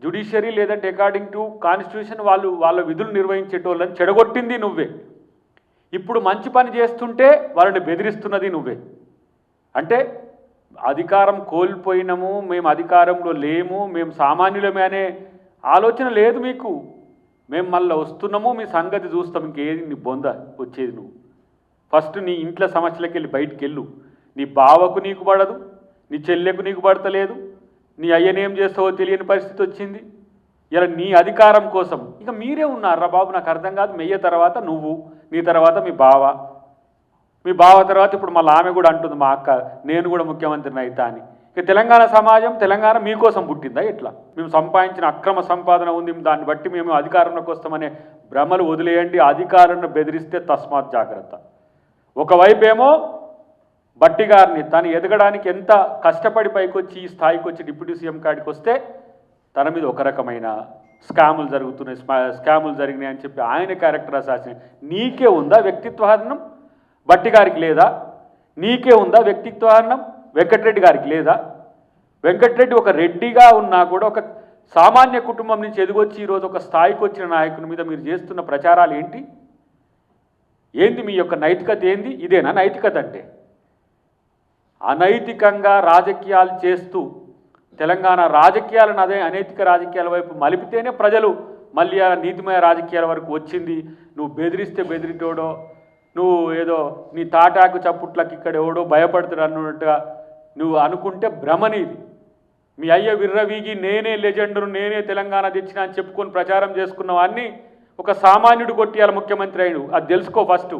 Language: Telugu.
జ్యుడిషియరీ లేదంటే అకార్డింగ్ టు కాన్స్టిట్యూషన్ వాళ్ళ విధులు నిర్వహించేటోళ్ళని చెడగొట్టింది నువ్వే. ఇప్పుడు మంచి పని చేస్తుంటే వాళ్ళని బెదిరిస్తున్నది నువ్వే. అంటే అధికారం కోల్పోయినాము, మేము అధికారంలో లేము, మేము సామాన్యులమే అనే ఆలోచన లేదు మీకు. మేము మళ్ళీ వస్తున్నాము, మీ సంగతి చూస్తాం. ఇంకేది నీ బొంద వచ్చేది? నువ్వు ఫస్ట్ నీ ఇంట్లో సమస్యలకు వెళ్ళి బయటికి వెళ్ళు. నీ బావకు నీకు పడదు, నీ చెల్లెకు నీకు పడతలేదు, నీ అయ్యనేం చేస్తావో తెలియని పరిస్థితి వచ్చింది. ఇలా నీ అధికారం కోసం ఇక మీరే ఉన్నారా బాబు? నాకు అర్థం కాదు. మెయ్య తర్వాత నువ్వు, నీ తర్వాత మీ బావ తర్వాత ఇప్పుడు మళ్ళీ ఆమె కూడా అంటుంది, మా అక్క నేను కూడా ముఖ్యమంత్రిని అవుతా అని. ఇక తెలంగాణ సమాజం, తెలంగాణ మీకోసం పుట్టిందా? ఎట్లా? మేము సంపాదించిన అక్రమ సంపాదన ఉంది, దాన్ని బట్టి మేము అధికారంలోకి వస్తామనే భ్రమలు వదిలేయండి. అధికారాన్ని బెదిరిస్తే తస్మాత్ జాగ్రత్త. ఒకవైపు ఏమో బట్టి గారిని తను ఎదగడానికి ఎంత కష్టపడి పైకొచ్చి ఈ స్థాయికి వచ్చి డిప్యూటీ సీఎం కాడికి వస్తే తన మీద ఒక రకమైన స్కాములు జరుగుతున్నాయి, స్కాములు జరిగినాయి అని చెప్పి ఆయన క్యారెక్టర్ అసాసినేట్. నీకే ఉందా వ్యక్తిత్వహరణం? బట్టి గారికి లేదా? నీకే ఉందా వ్యక్తిత్వహరణం? వెంకటరెడ్డి గారికి లేదా? వెంకటరెడ్డి ఒక రెడ్డిగా ఉన్నా కూడా ఒక సామాన్య కుటుంబం నుంచి ఎదిగొచ్చి ఈరోజు ఒక స్థాయికి వచ్చిన నాయకుని మీద మీరు చేస్తున్న ప్రచారాలు ఏంటి? ఏంది మీ యొక్క నైతికత? ఏంది? ఇదేనా నైతికత అంటే? అనైతికంగా రాజకీయాలు చేస్తూ తెలంగాణ రాజకీయాలను అదే అనైతిక రాజకీయాల వైపు మలిపితేనే ప్రజలు మళ్ళీ ఆ నీతిమయ రాజకీయాల వరకు వచ్చింది. నువ్వు బెదిరిస్తే బెదిరిటోడో, నువ్వు ఏదో నీ తాటాకు చప్పుట్లకి ఇక్కడ ఎవడో భయపడుతుడు అన్నట్టుగా నువ్వు అనుకుంటే భ్రమనిది. మీ అయ్య విర్రవీగి నేనే లెజెండరు, నేనే తెలంగాణ తెచ్చిన అని చెప్పుకొని ప్రచారం చేసుకున్న వాడిని ఒక సామాన్యుడు కొట్టియాల ముఖ్యమంత్రి అయిను. అది తెలుసుకో ఫస్ట్.